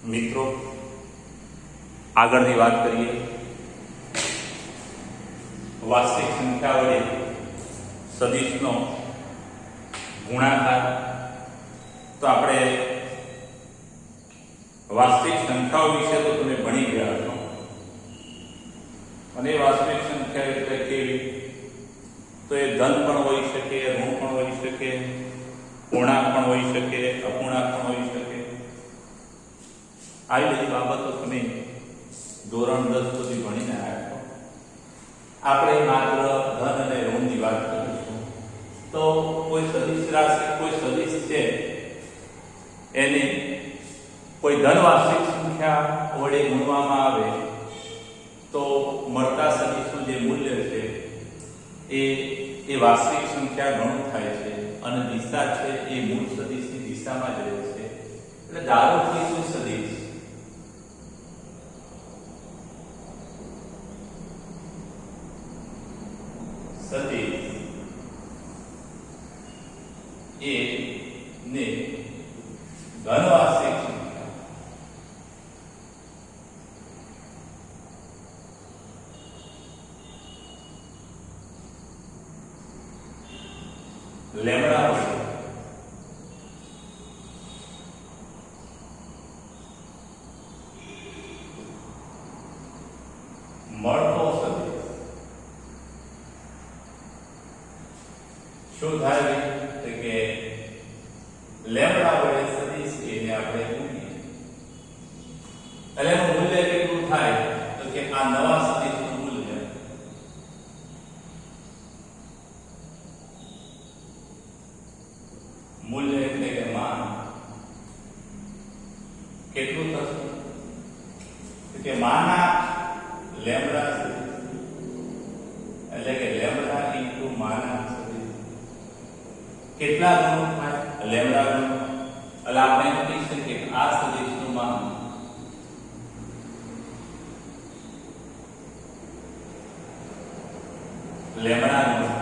મિત્રો આગળની વાત કરીએ. વાસ્તવિક સંખ્યા વડે સદિશનો ગુણાકાર. તો આપણે વાસ્તવિક સંખ્યાઓ વિશે તો તમે ભણી ગયા છો, અને વાસ્તવિક સંખ્યા એટલે કેવી? તો એ ધન પણ હોઈ શકે, ઋણ પણ હોઈ શકે, પૂર્ણાંક પણ હોઈ શકે, અપૂર્ણાંક પણ હોઈ શકે. આવી બધી બાબતો તમે ધોરણ 10 સુધી ભણીને આવ્યા છો. આપણે માત્ર ધન અને ઋણની વાત કરીશું. તો કોઈ સદિશ રાશિ, કોઈ સદિશ છે, એને કોઈ ધન વાસ્તવિક સંખ્યા વડે ગુણવામાં આવે તો મળતા સદિશનું જે મૂલ્ય છે એ વાસ્તવિક સંખ્યા ગણું થાય છે, અને દિશા છે એ મૂળ સદિશની દિશામાં જ રહે છે. એટલે ધારો કે કોઈ સદિશ એ ને ધન વાસ્તવિક સંખ્યા લેમ્ડા વડે મળતો સદિશ શું થાય? કે લેમ્ડા વડે સદિશ એને આપણે ગુણીએ એટલે એનું મૂલ્ય કેટલું થાય? તો કે આ નવા સદિશનું મૂલ્ય એટલે કે માન કેટલું થશે? તો કે માના લેમ્ડા એટલે કે લેમ્ડા ઇન્ટુ માના કેટલા ગણું થાય? લેમ્ડા ગણું. એટલે આપણે એમ કહી શકીએ કે આ સદિશનું માન લેમ્ડા ગણું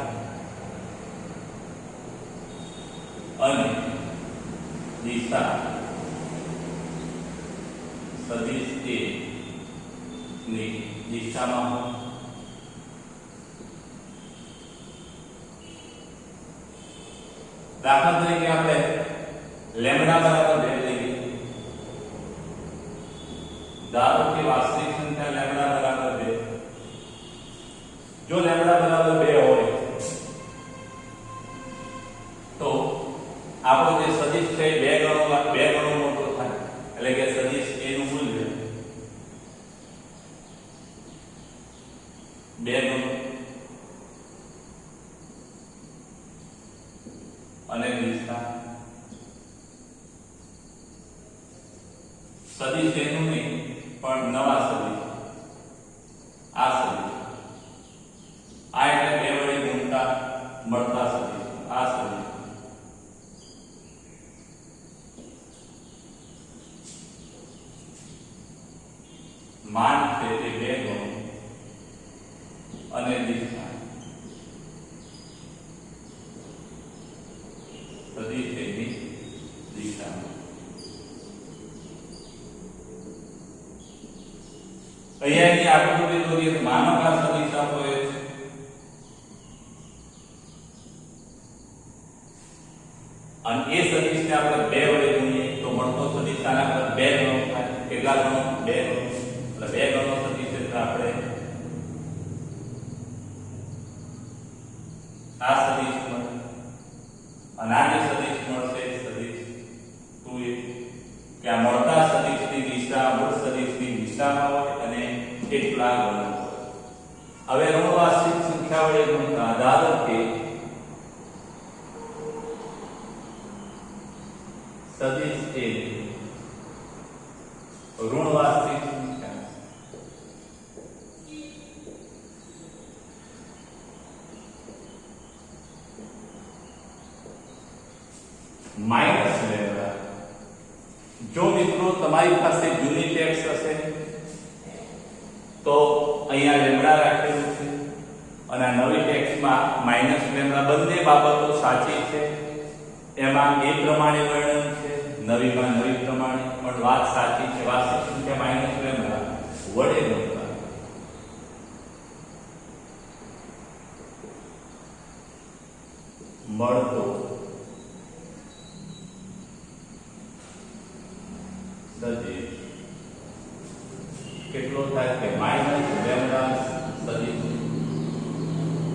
અને દિશા સદિશ એ ની દિશામાં દાખલા તરીકે આપણે લેમ્ડા બરાબર 2 લઈએ. ધારો કે વાસ્તવિક સંખ્યા લેમ્ડા બરાબર 2. જો લેમ્ડા બરાબર 2 હોય તો આપણો જે સદિશ છે 2 ગણો મોટો થાય. એટલે કે સદિશ a નું મૂલ્ય 2 ગણું અને દિશા સદિશ એનું નહીં પણ નવા સદિશ આ સદિશ આ એટલે 2 વડે ગુણતા મળતા સદિશ આ સદિશ માન છે તે 2 ગણું અને દિશા સદિશ એની દિશામાં. અહીંયાની આકૃતિ દોરીએ તો માનો કે સદિશ આપો એ છે અને એ સદિશને આપણે 2 વડે ગુણીએ તો મળતો સદિશ આના કરતા 2 ગણો થાય. કેટલા ગણો? 2 ગણો. એટલે 2 ગણો સદિશ એટલે આપણે આ સદિશ મળે અને આને સદિશ મળશે સદિશ 2a. કે આ મળતા સદિશની દિશા મૂળ સદિશની દિશામાં હોય અને કેટલા ગણો. હવે ઋણ વાસ્તવિક સંખ્યા વડે ગુણતા ધારો કે સદિશ એ ઋણ વાસ્તવિક સંખ્યા માઈનસ લેમ્ડા. જો મિત્રો તમારી પાસે જૂની ટેક્સ્ટ હશે તો અહીંયા લેમ્ડા રાખેલું છે અને આ નવી ટેક્સ્ટમાં માઈનસ લેમ્ડા. બંને બાબતો સાચી છે. એમાં એ પ્રમાણે વર્ણન છે નવીમાં નવી પ્રમાણે પણ વાત સાચી છે. વાસ્તવિક સંખ્યા માઇનસ લેમ્ડા વડે ગુણતા મળતો સદિશ કેટલો થાય કે માઇનસ લેમ્ડા સદિશ,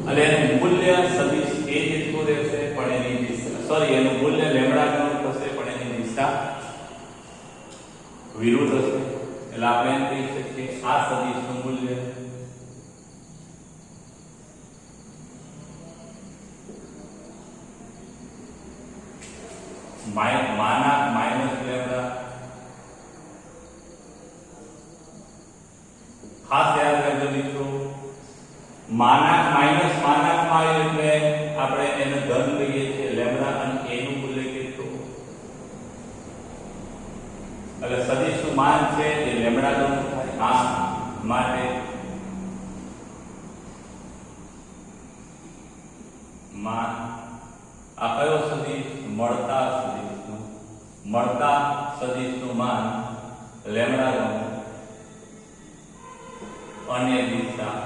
અને એનું મૂલ્ય સદિશ એ જેટલું રહેશે પણ એની દિશા એનું મૂલ્ય લેમ્ડા ગણું થશે પણ એની દિશા વિરુદ્ધ હશે. એટલે આપણે એમ કહી શકીએ આ સદિશનું મૂલ્ય માઇનસ લેમ્ડા. ખાસ યાદ રાખજો મિત્રો, માઇનસ માનાકમાં એટલે આપણે એને ધન કહીએ છીએ લેમ્ડા, અને એનું મૂલ્ય કેટલું એટલે સદિશનું માન છે એ લેમ્ડા ગણું થાય. આ માટે માન આ કયો સદિશ? મળતા સદિશનું માન લેમ્ડા ગણું અને દિશા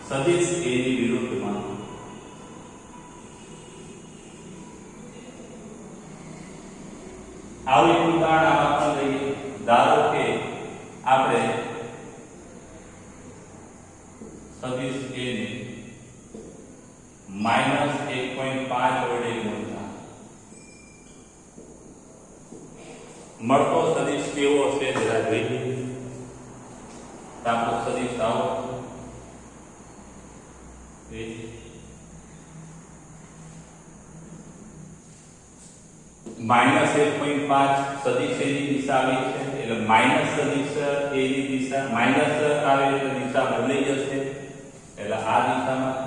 સદિશ એની વિરુદ્ધમાં. આવું એક ઉદાહરણ આપણે લઈએ. ધારો કે આપણે સદિશ a ને -1.5 વડે ગુણતા મળતો સદિશ કેવો હશે જરા જોઈએ. આપણો સદિશ આવો -1.5 સદિશ એની દિશા આવી છે એટલે માઇનસ સદિશ એની દિશા માઇનસ આવે એટલે દિશા બદલાઈ જશે. એટલે આ દિશામાં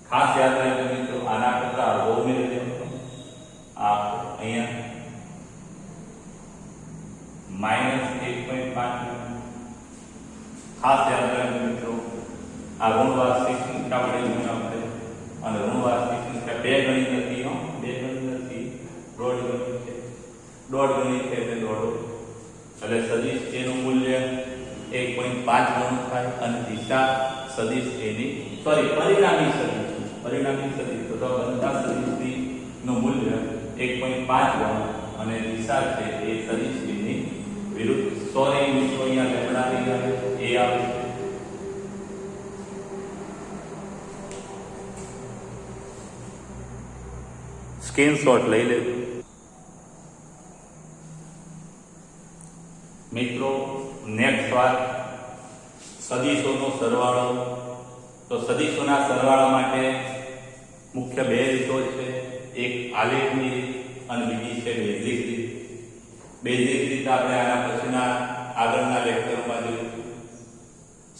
ખાસ યાદ રાખજો મિત્રો, આના કરતા બહુ ઉમેરી દેવાનો. આ અહીંયા -1.5 ખાસ યાદ રાખજો મિત્રો, આ ઋણવાર્ષિક સંખ્યા વડે ગુણાશે અને ઋણવાર્ષિક સંખ્યા બે ગણી નથી, બે ગણી નથી, દોઢ ગણી છે. દોઢ ગણી છે એટલે દોઢ, એટલે સદિશ એનું મૂલ્ય 1.5 ગણું થાય અને દિશા સદિશ એની પરિણામી સદિશ તો બનતા સદિશની નું મૂલ્ય 1.5 ગણું અને દિશા છે એ સદિશ એની વિરુદ્ધ. મિત્રો અહીંયા લેમ્ડા એ આવે છે. સ્ક્રીનશોટ લઈ લેજો મિત્રો. નેક્સ્ટ વાત સદિશોનો સરવાળો. તો સદિશોના સરવાળા માટે મુખ્ય બે રીતો છે, એક આલેખની રીત અને બીજી છે બેઝિક રીત. બેઝિક રીત આપણે આના પછીના આગળના લેક્ચરોમાં જોઈશું.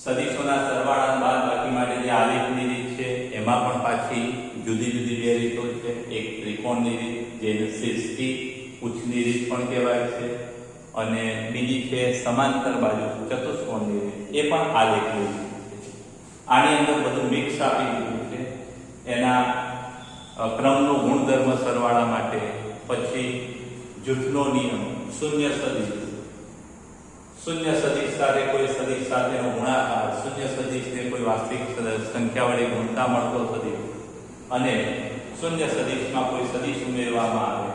સદિશોના સરવાળા બાદ બાકી માટે જે આલેખની રીત છે એમાં પણ પાછી જુદી જુદી બે રીતો છે. એક ત્રિકોણની રીત જેને શીર્ષથી ઉચ્ચની રીત પણ કહેવાય છે, અને બીજી છે સમાંતર બાજુ ચતુષ્કોણની રીત, એ પણ આલેખની રીત છે. આની અંદર બધું મિક્સ આપી દીધું છે. એના ક્રમનો ગુણધર્મ સરવાળા માટે, પછી જૂથનો નિયમ, શૂન્ય સદિશ સાથે કોઈ સદિશ સાથેનો ગુણાકાર, શૂન્ય સદિશને કોઈ વાસ્તવિક સંખ્યા વડે ગુણતા મળતો સદિશ, અને શૂન્ય સદિશમાં કોઈ સદિશ ઉમેરવામાં આવે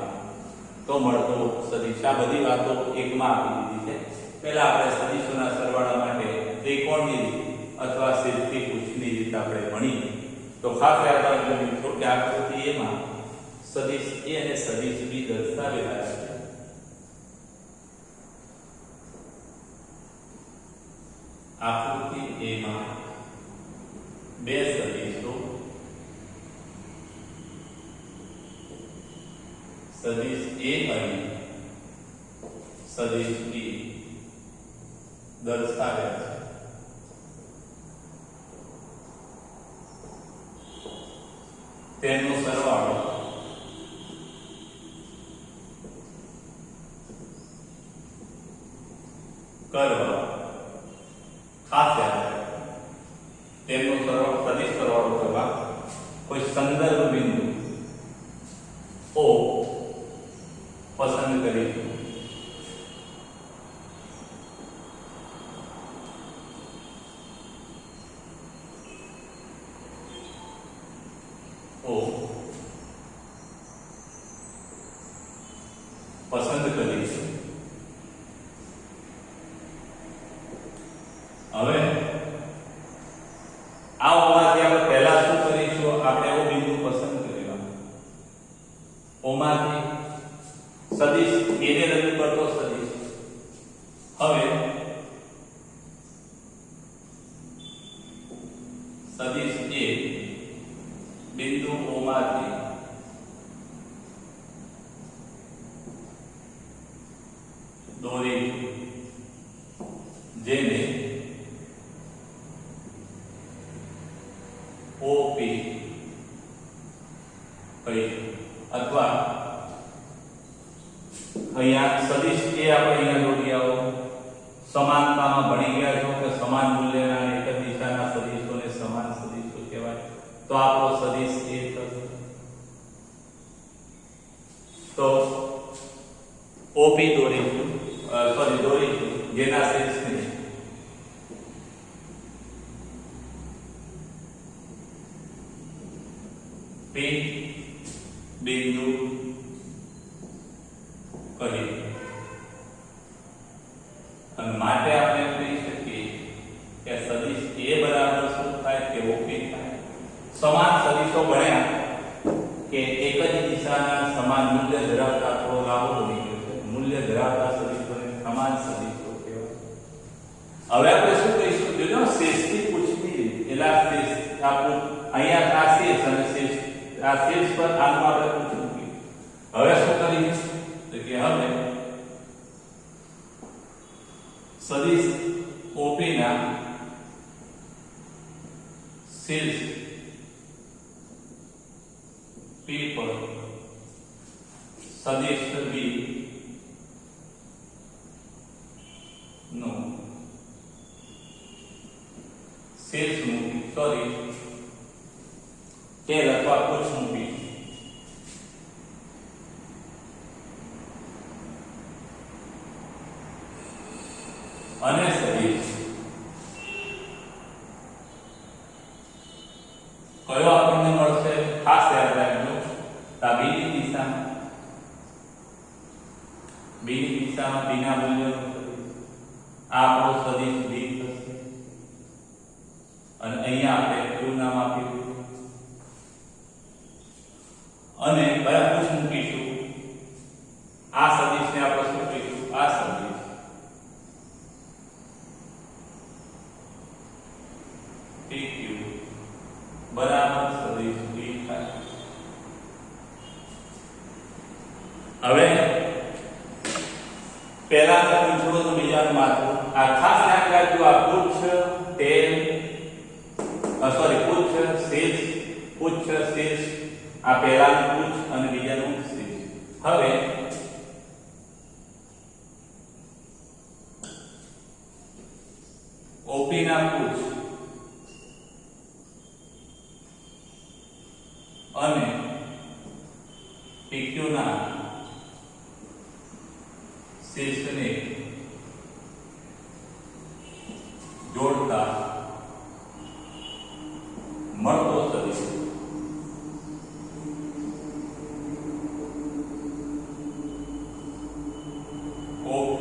તો મળતો સદિશ. આ બધી વાતો એકમાં આપી દીધી છે. પહેલા આપણે સદિશોના સરવાળા માટે ત્રિકોણની રીત અથવા શીર્ષથી ઉચ્ચની રીત આપણે ભણી. તો ખાસ યાદ રાખજો મિત્રો કે આકૃતિ એમાં સદિશ એ અને સદિશ બી દર્શાવેલા છે. આકૃતિ એમાં બે સદિશો, સદિશ a અને સદિશ b દર્શાવ્યા છે. તેમનો સરવાળો કરવા. ખાસ યાદ રાખો, તેમનો સદિશ સરવાળો કરવા કોઈ સંદર્ભ બિંદુ ઓ પસંદ કરીશું. ઓ પસંદ કરીશું. હવે આ ઓમાંથી આપણે પહેલા શું કરીશું? આપણે એવો બિંદુ પસંદ કરવાનો. ઓમાંથી સદિશ a ને રજૂ કરતો સદિશ. હવે સદિશ a બિંદુ O માંથી દોરી જેને OP કહીશું, અથવા અહીંયા સદિશ એ આપણે અહીંયા દોરી આવો. સમાનતામાં ભણી ગયા છો કે સમાન મૂલ્યના એક જ દિશાના સદિશોને સમાન સદિશો કહેવાય. તો આપણો સદિશ એ થશે. તો OP દોરીશું, દોરીશું જેના શેષને P બિંદુ કહી. અને માટે આપણે કહી શકીએ કે સદિશ A બરાબર શું થાય કે OP થાય. સમાન સદિશો ભણ્યા કે એક જ દિશાના સમાન મૂલ્ય ધરાવતા, થોડો લાંબો બની ગયો છે, મૂલ્ય ધરાવતા સદિશોને સમાન સદિશો કહેવાય. હવે આપણે શું કહીશું? જો શેષથી પૂછતી એટલે શેષ આપણું અહીંયા આ શેષ અને શેષ, આ શેષ પર આનું આપણે પૂછવું. હવે શું કરીએ તો કે હવે સદિશ OP ના શેષ P પર સદિશ B નો શેષ મૂકી, તેલ અથવા કુછ મૂકી અને સદિશ કયો આપણને મળશે? ખાસ યાદ રાખજો, બીની દિશામાં B ના મૂલ્યનું આ આપણો સદિશ B થશે. અને અહીંયા આપણે q નામ આપ્યું અને કયા કુછ મૂકીશું? આ સદિશને આપણે શું કહીશું? આ સદિશ PQ બરાબર સદિશ B થાય. હવે પહેલા પૂછો તો બીજાનું માથું. આ ખાસ ધ્યાન રાખજો, આ પુચ્છ તેલ પુચ્છ શેષ, આ પહેલાનું પુચ્છ અને બીજાનું શેષ. હવે OP ના પુચ્છ અને PQ ના શેષને જોડતા મળતો સદિશ OQ.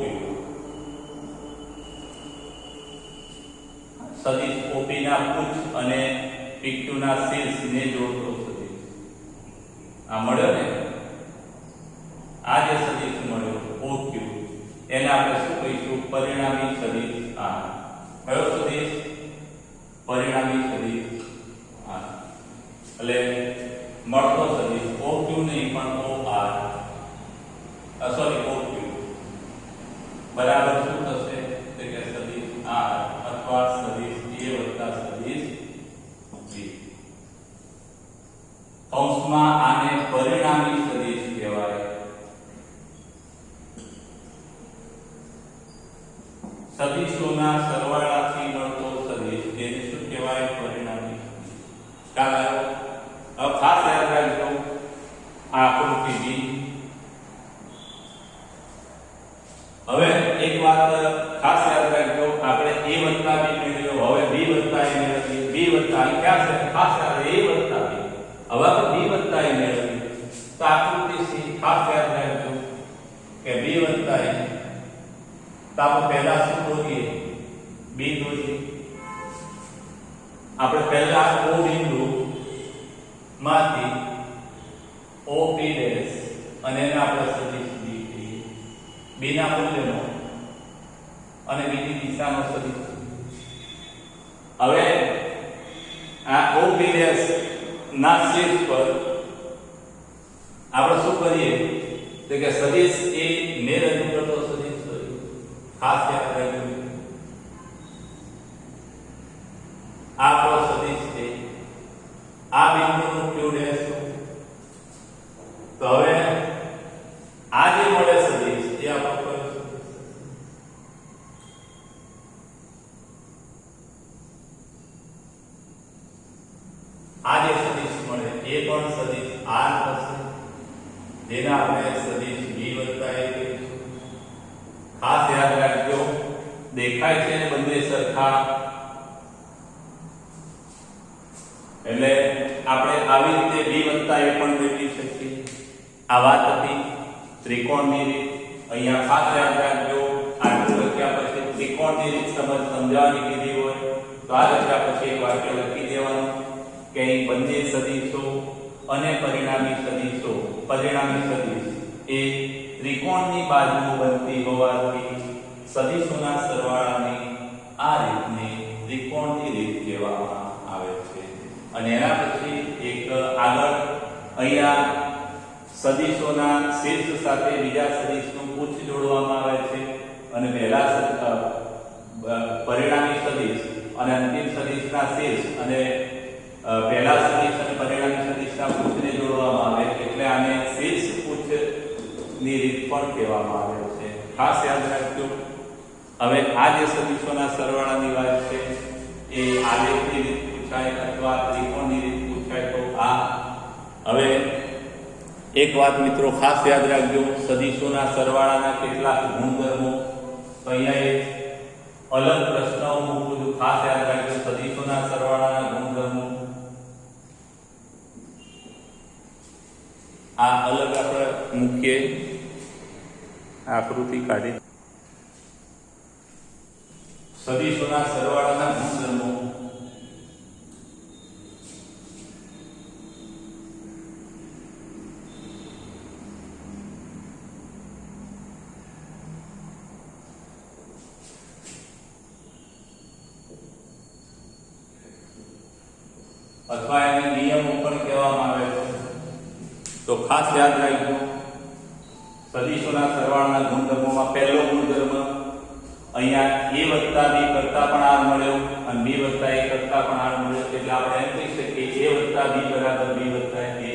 સદિશ OP ના પુચ્છ અને PQ ના શેષને જોડતો સદિશ આ મળ્યો ને. આ જે સદિશ મળ્યો OQ એને આપણે શું કહીશું? પરિણામી સદિશ આ. કયો સદિશ? પરિણામી સદિશ આ. એટલે મળતો સદિશ OQ નહીં પણ OR, OQ બરાબર શું થશે? તો કે સદિશ R અથવા સદિશ A સદિશ B. કૌંસમાં આને પરિણામી સદિશ કહેવાય. સદિશોના સરવાળાથી મળતો સદિશ એને શું કહેવાય? પરિણામી. ચાલો હવે ખાસ યાદ રાખજો, આ આકૃતિ બી. હવે એક વાત ખાસ યાદ રાખજો, આપણે a વત્તા b મેળવ્યો, હવે b વત્તા a મેળવીએ. b વત્તા a ક્યાં છે? ખાસ યાદ a વત્તા b. હવે આપણે b વત્તા a મેળવીએ તો આકૃતિ સી ખાસ યાદ રાખજો કે b વત્તા a. તો આપણે પહેલા શું દોરીએ? b દોરીએ. આપણે પહેલા o બિંદુ માંથી OP અને એને આપણે સદિશ b કહીએ. b ના મૂલ્યનો અને બીજી દિશાનો સદિશ. હવે આ OP ના શીર્ષ પર આપણે શું કરીએ તો કે સદિશ એ ને રજૂ કરતો સદિશ કરીએ. ખાસ યાદ રાખજો, આ આપણો સદિશ છે. આ બિંદુનું q ડેશ. તો હવે આ જે મળે સદિશ એ આપણો કયો સદિશ? આ જે સદિશ મળે એ પણ સદિશ r થશે, જેને આપણે સદિશ b વત્તા a કહીશું. ખાસ યાદ રાખજો, દેખાય છે બંને સરખા, એટલે આપણે આવી રીતે b વત્તા a પણ મેળવી શકીએ. આ વાત હતી ત્રિકોણની રીત. અહીંયા ખાસ યાદ રાખજો, આટલું લખ્યા પછી ત્રિકોણની રીત સમજાવવાની કીધી હોય તો આ લખ્યા પછી એક વાક્ય લખી દેવાનું કે અહીં બંને સદિશો અને પરિણામી સદિશ એ ત્રિકોણની બાજુઓ બનતી હોવાથી સદિશોના સરવાળાની આ રીતને ત્રિકોણની રીત કહેવામાં આવે છે. અને એના પછી એક આગળ અહીંયા સદિશોના શીર્ષ સાથે બીજા સદિશનું પુચ્છ જોડવામાં આવે છે અને પહેલા પરિણામી સદિશ અને અંતિમ સદિશના શીર્ષ અને પહેલા સદિશ અને પરિણામી સદિશના પુચ્છને જોડવામાં આવે એટલે આને શીર્ષ પુચ્છની રીત પણ કહેવામાં આવે છે. ખાસ યાદ રાખજો. હવે આ જે સદિશોના સરવાળાની વાત છે એ આલેખની રીત પૂછાય અથવા ત્રિકોણની રીત પૂછાય તો આ. હવે એક વાત મિત્રો ખાસ યાદ રાખજો, સદિશોના સરવાળાના કેટલાક ગુણધર્મો. તો અહીંયા એક અલગ પ્રશ્ન મૂકું છું, ખાસ યાદ રાખજો, સદિશોના સરવાળાના ગુણધર્મો. આ અલગ આપણે મૂકીએ, આકૃતિ કાઢી. સદિશોના સરવાળાના ગુણધર્મો. અથવા એને નિયમો પણ કહેવામાં આવે છે. તો ખાસ યાદ રાખજો, સદિશોના સરવાળાના ગુણધર્મોમાં પહેલો ગુણધર્મ અહીંયા a વત્તા b કરતા પણ r મળ્યો અને b વત્તા a કરતા પણ r મળ્યો, એટલે આપણે એમ કહી શકીએ a વત્તા b બરાબર b વત્તા a.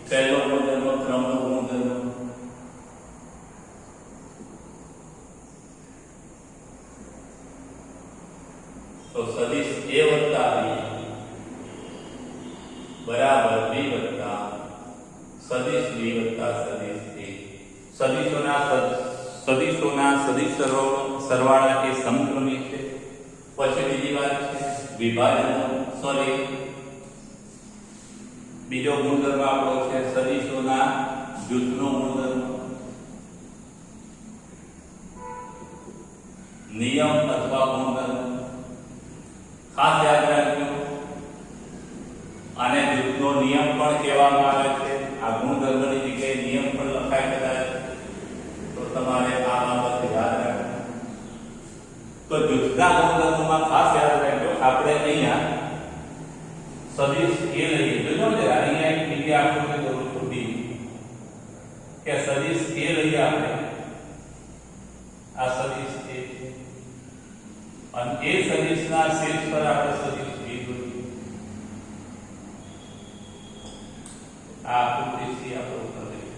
પહેલો ગુણધર્મ, ક્રમનો ગુણધર્મ. તો સદિશ a વત્તા b બરાબર b વત્તા સદિશ b વત્તા સદિશ a. સદિશોના સદિશ સરવાળા એ સમક્રમી છે. પછી બીજી વાત છે વિભાજન, બીજો ગુણધર્મ આપણો છે સદિશોના જૂથનો ગુણધર્મ. નિયમ અથવા ગુણધર્મ. ખાસ યાદ રાખજો, આને જૂથનો નિયમ પણ કહેવામાં આવે છે. આ ગુણધર્મની જગ્યાએ નિયમ પણ લખાય કદાચ, તો તમારે આ બાબત યાદ રાખવી. તો જૂથના ગુણધર્મોમાં ખાસ યાદ રાખજો, આપણે અહીંયા સદિશ a લઈએ. જોજો ને અહીંયા એક બીજી આકૃતિ દોરું છું કે સદિશ a લઈએ આપણે. આ સદિશ a છે અને એ સદિશના શીર્ષ પર આપણે સદિશ b દોરીએ. આ આકૃતિ સી આપણે ઉપર લઈએ.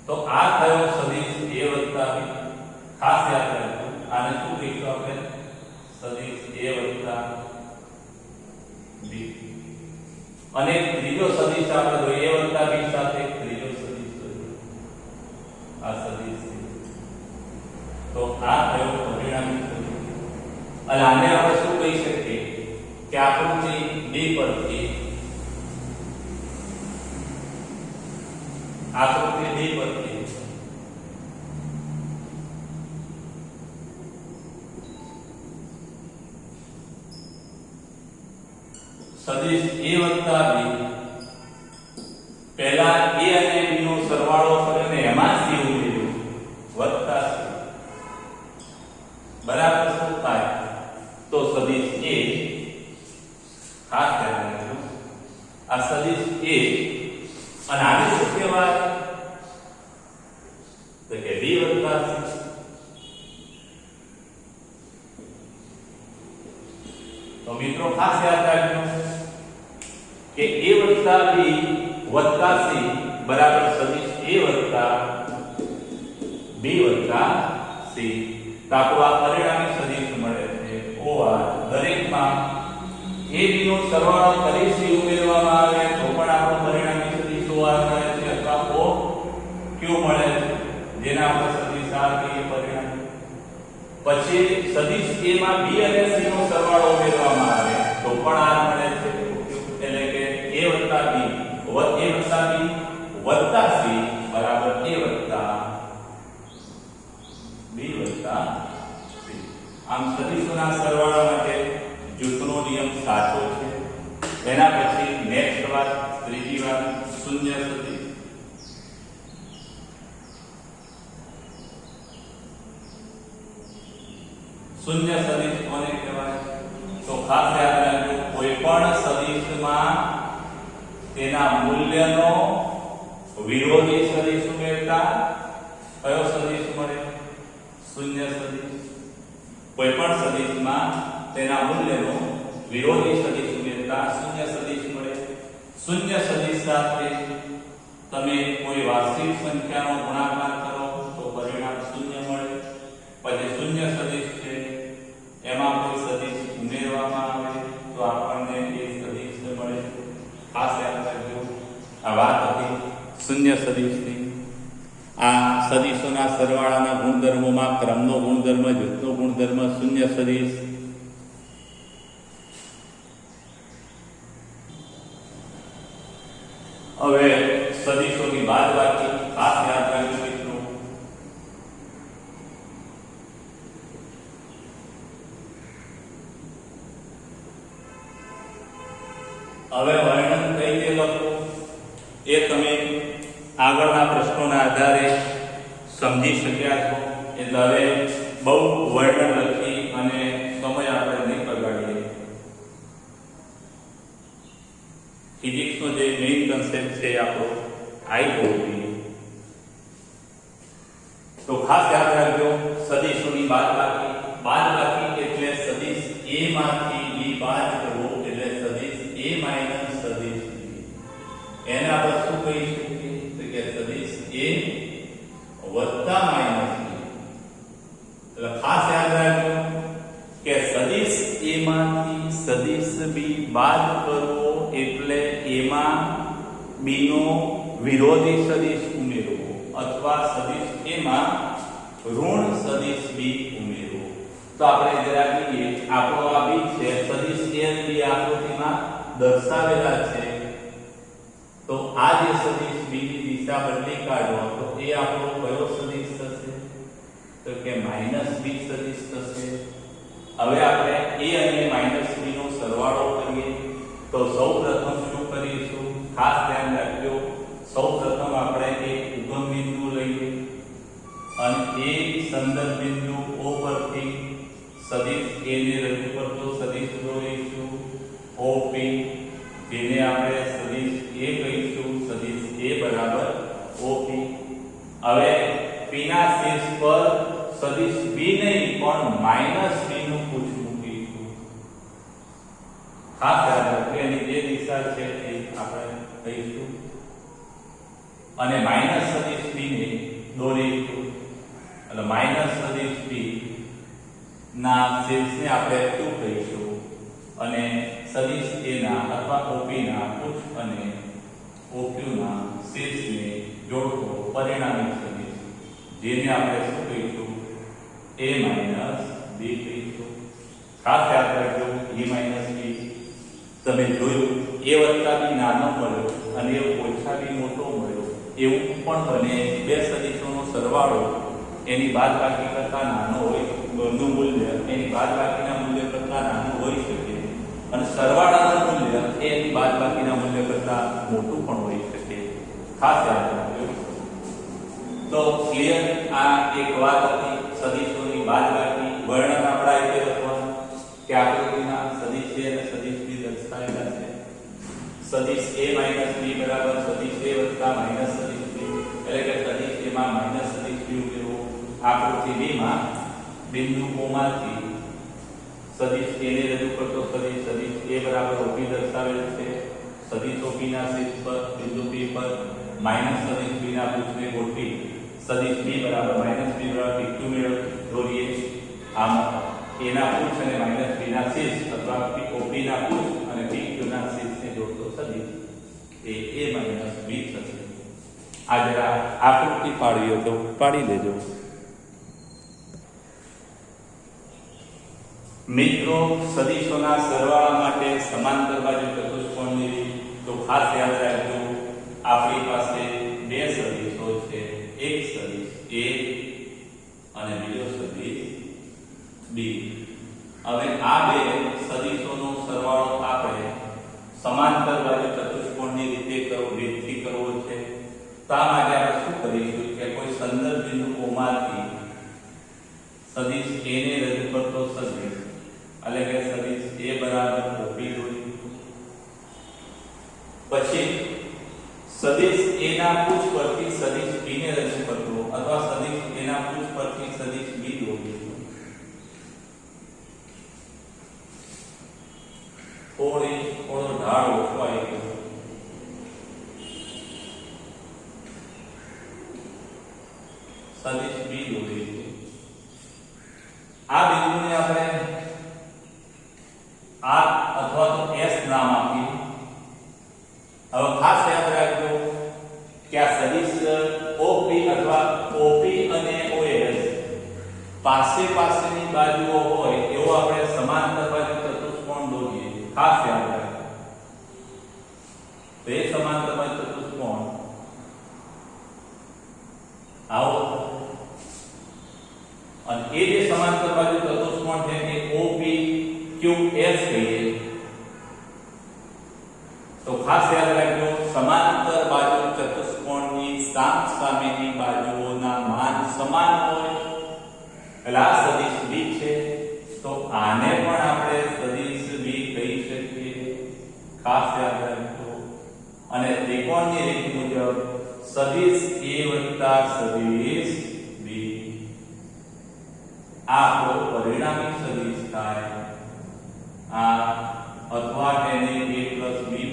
તો આ થયો સદિશ a વત્તા b. ખાસ યાદ રાખજો, આને શું કહીશું આપણે? સદિશ a વત્તા b. અને ત્રીજો સદિશ આપણે જોઈએ a વત્તા b સાથે અને આને આપણે શું કહી શકીએ કે આકૃતિ 2 પરથી સદિશ a વત્તા b પહેલા a અને b નો સરવાળો કરીને એમાં c ઉમેર્યું વત્તા c બરાબર શું થાય તો સદિશ a ખાસ ધ્યાન રાખજો આ સદિશ a અને આને શું કહેવાય તો કે b વત્તા c તો મિત્રો ખાસ યાદ રાખજો કે a વત્તા b વત્તા c બરાબર સદિશ a વત્તા b વત્તા c તો આપણું આ પરિણામી સદિશ મળે છે OR દરેકમાં a b નો સરવાળો કરી c ઉમેરવામાં આવે તો પણ આપણું પરિણામી સદિશ OR મળે છે અથવા O Q મળે છે જેના આપણે સદિશ R કહીએ પરિણામી પછી સદિશ a માં b અને c નો સરવાળો ઉમેરવામાં આવે તો પણ R મળે છે એટલે કે a વત્તા b વત્તા c બરાબર a વત્તા b વત્તા c આમ સદિશોના સરવાળા માટે જૂથનો નિયમ સાચો છે એના પછી નેક્સ્ટ વાત ત્રીજી વાત શૂન્ય સદિશ શૂન્ય સદિશ કોને કહેવાય તો ખાસ યાદ રાખજો કોઈ પણ સદિશમાં તેના મૂલ્યનો વિરોધી સદિશ ઉમેરતા કયો સદિશ મળે શૂન્ય સદિશ કોઈ પણ સદિશમાં તેના મૂલ્યનો વિરોધી સદિશ ઉમેરતા શૂન્ય સદિશ મળે શૂન્ય સદિશ સાથે તમે કોઈ વાસ્તવિક સંખ્યાનો ગુણાકાર કરો તો પરિણામ શૂન્ય મળે પછી શૂન્ય સદિશ છે એમાં કોઈ સદિશ ઉમેરવામાં આવે તો આપણને એ સદિશ મળે ખાસ યાદ રાખજો આ વાત હતી શૂન્ય સદિશની આ સદિશોના સરવાળાના ગુણધર્મોમાં ક્રમનો ગુણધર્મ જૂથનો ગુણધર્મ શૂન્ય સદિશ હવે સદિશોની બાદબાકી ખાસ યાદ રાખજો મિત્રો હવે વર્ણન કઈ રીતે લખવું એ તમે આગળના પ્રશ્નોના આધારે સમજી શક્યા છો એટલે હવે બહુ વર્ણન લખી અને સમય આપણે નહીં બગાડીએ ફિઝિક્સનો જે મેઇન કન્સેપ્ટ છે આપણો આઈઓટી તો ખાસ યાદ રાખજો સદિશોની બાદબાકી એટલે સદિશ a માંથી b બાદ કરવો એટલે સદિશ a માઈનસ સદિશ b એને આપણે શું કહીશું તો કે સદિશ a વત્તા માઈનસ b એટલે ખાસ યાદ રાખજો કે સદિશ a માંથી સદિશ b બાદ કરવો એટલે a માં b નો વિરોધી સદિશ ઉમેરવો અથવા સદિશ a માં ઋણ સદિશ b ઉમેરવો તો આપણે જરા જોઈએ આપણો આ b છે સદિશ a અને b આકૃતિમાં દર્શાવેલા છે તો આ જે સદિશ b ની દિશા બદલી કાઢો તો એ આપણો કયો સદિશ થશે તો કે માઈનસ b સદિશ થશે હવે આપણે a અને માઈનસ b નો સરવાળો કરીએ તો સૌપ્રથમ શું કરીશું ખાસ ધ્યાન રાખજો સૌપ્રથમ આપણે એક ઉગમ બિંદુ લઈએ અને એ સંદર્ભ બિંદુ O પરથી સદિશ a ને રજૂ કરતો સદિશ દોરીશું OP જેને આપણે સદિશ a કહીશું સદિશ a બરાબર OP હવે p ના શીર્ષ પર સદિશ b નહીં પણ માઈનસ b નું પૂછ મૂકીશું ખાસ યાદ રાખજો એની જે દિશા છે એ આપણે કહીશું અને માઈનસ સદિશ b ને દોરીશું એટલે માઈનસ સદિશ b ના શીર્ષને આપણે q કહીશું અને સદિશ a ના અથવા OP ના પૂછ અને OQ ના શીર્ષને જોડતો પરિણામી સદિશ જેને આપણે શું કહીશું a માઈનસ b કહીશું ખાસ યાદ રાખજો a માઇનસ b તમે જોયું a વત્તા b નાનો મળ્યો અને એ ઓછા b મોટો મળ્યો એવું પણ બને બે સદિશોનો સરવાળો એની બાદબાકી કરતા નાનો હોય નું મૂલ્ય એની બાદબાકીના મૂલ્ય કરતા નાનું હોઈ શકે અને સરવાળાનું મૂલ્ય એની બાદબાકીના મૂલ્ય કરતા મોટું પણ હોઈ શકે ખાસ યાદ રાખજો તો ક્લિયર આ એક વાત હતી સદિશોની બાદબાકી વર્ણન આપણા એટલે લખવાનું કે આકૃતિના સદિશ a અને સદિશ b દર્શાવેલા છે સદિશ a b બરાબર સદિશ a વત્તા માઈનસ સદિશ b એટલે કે સદિશ a માં માઈનસ સદિશ b ઉમેરો આકૃતિ b માં બિંદુ O માંથી સદિશ a ને રજૂ કરતો સદિશ a બરાબર OP દર્શાવેલ છે સદિશ OP ના શીર્ષ પર બિંદુ P પર માઈનસ સદિશ b ના પૃષ્ઠને ગોઠવી સદિશ b બરાબર માઈનસ b બરાબર PQ દોરીએ આમ a ના પૃષ્ઠ અને માઈનસ b ના શીર્ષ અથવા OP ના પૃષ્ઠ અને PQ ના શીર્ષને જોડતો સદિશ એ a માઈનસ b થશે આ જરા આકૃતિ પાડવી હોય તો પાડી લેજો મિત્રો સદિશોના સરવાળા માટે સમાંતર બાજુ ચતુષ્કોણની રીત તો ખાસ યાદ રાખજો આપણી પાસે બે સદિશો છે એક સદિશ a અને બીજો સદિશ b હવે આ બે સદિશોનો સરવાળો આપણે સમાંતર બાજુ ચતુષ્કોણની રીતથી કરવો છે તો આ માટે આપણે શું કરીશું કે કોઈ સંદર્ભ બિંદુઓમાંથી સદિશ a ને રજૂ કરતો સદિશ એટલે કે સદિશ a બરાબર OP દોરી પછી સદિશ a ના પૃષ્ઠ પરથી સદિશ b ને રજૂ કરતો અથવા સદિશ a ના પૃષ્ઠ પરથી સદિશ b દોરીશું થોડો ઢાળ ઓછો આવી ગયો સદિશ b દોરીશું આ બિંદુને આપણે R અથવા તો S નામ આપીએ હવે ખાસ યાદ રાખજો કે આ સદિશ OP અથવા OP અને OS પાસેની બાજુઓ હોય એવો આપણે સમાંતર બાજુ ચતુષ્કોણ દોરીએ ખાસ યાદ રાખજો તો એ સમાંતર બાજુ ચતુષ્કોણ આવો અને એ જે સમાંતર બાજુ ચતુષ્કોણ છે કે OP QS કહીએ તો ખાસ યાદ રાખજો સમાંતર બાજુ ચતુષ્કોણની સામેની બાજુઓના માન સમાન હોય એટલે આ સદિશ b છે તો આને પણ આપણે સદિશ b કહી શકીએ ખાસ યાદ રાખજો અને ત્રિકોણની રીત મુજબ સદિશ a વત્તા સદિશ b આ આપણો પરિણામી સદિશ થાય આ અથવા તેને a b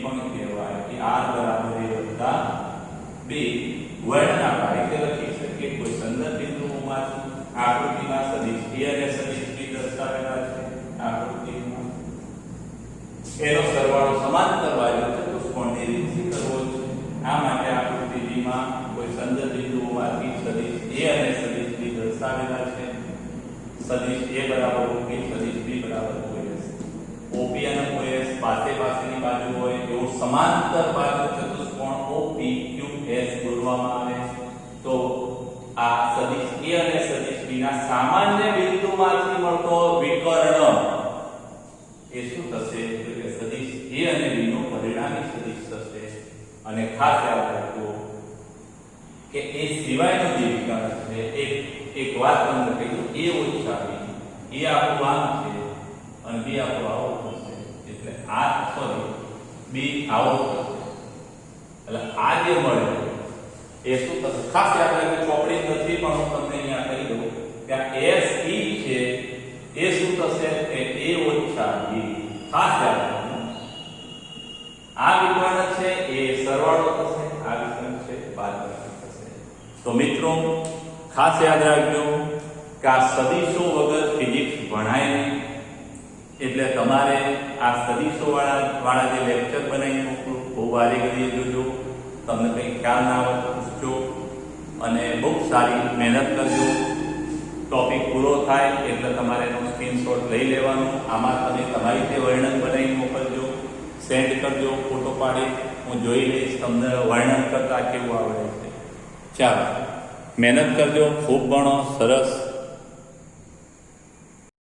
પણ કહેવાય કે r બરાબર a વત્તા b વર્ણન આપણે રીતે લખી શકીએ કોઈ સંદર્ભ બિંદુઓમાંથી આકૃતિમાં સદિશ a અને સદિશ b દર્શાવેલા છે આકૃતિમાં એનો સરવાળો સમાંતર બાજુ ચતુષ્કોણની રીતથી કરવો છે આ માટે આકૃતિ b માં કોઈ સંદર્ભ બિંદુઓમાંથી સદિશ a અને સદિશ b દર્શાવેલા છે સદિશ a બરાબર OP સદિશ b બરાબર OS OP અને OS પાસેની બાજુ હોય એવું સમાંતર બાજુ ચતુષ્કોણ OPQS દોરવામાં આવે તો આ સદિશ a અને સદિશ b ના સામાન્ય બિંદુમાંથી મળતો વિકર્ણ એ શું થશે એટલે કે સદિશ a અને b નો પરિણામી સદિશ થશે અને ખાસ યાદ રાખજો કે એ સિવાયનો જે વિકર્ણ છે એક વાત તમને કહી દઉં a ઓછા b એ આપણું આમ છે અને b આપણું આવો થશે એટલે આ સોરી b આવો થશે એટલે આ જે મળે એ શું થશે ખાસ યાદ રાખજો ચોપડી નથી પણ હું તમને અહીંયા કહી દઉં કે આ SE છે એ શું થશે કે a ઓછા b ખાસ યાદ રાખજો આ વિકર્ણ છે એ સરવાળો થશે આ વિકર્ણ છે બાદબાકી થશે તો મિત્રો ખાસ યાદ રાખજો કે આ સદિશો વગર ફિઝિક્સ ભણાય નહીં એટલે તમારે આ સદિશો વાળા જે લેક્ચર બનાવી મોકલું બહુ વારે ઘડીએ જોજો તમને કંઈ ખ્યાલ ના આવે તો પૂછજો અને બહુ સારી મહેનત કરજો તો ટોપિક પૂરો થાય એટલે તમારે એનો સ્ક્રીનશોટ લઈ લેવાનો. આમાં તમે તમારી રીતે વર્ણન બનાવી મોકલજો, સેન્ડ કરજો ફોટો પાડી. હું જોઈ લઈશ તમને વર્ણન કરતા કેવું આવડે છે. ચાલો, મહેનત કરજો, ખૂબ ભણો, સરસ.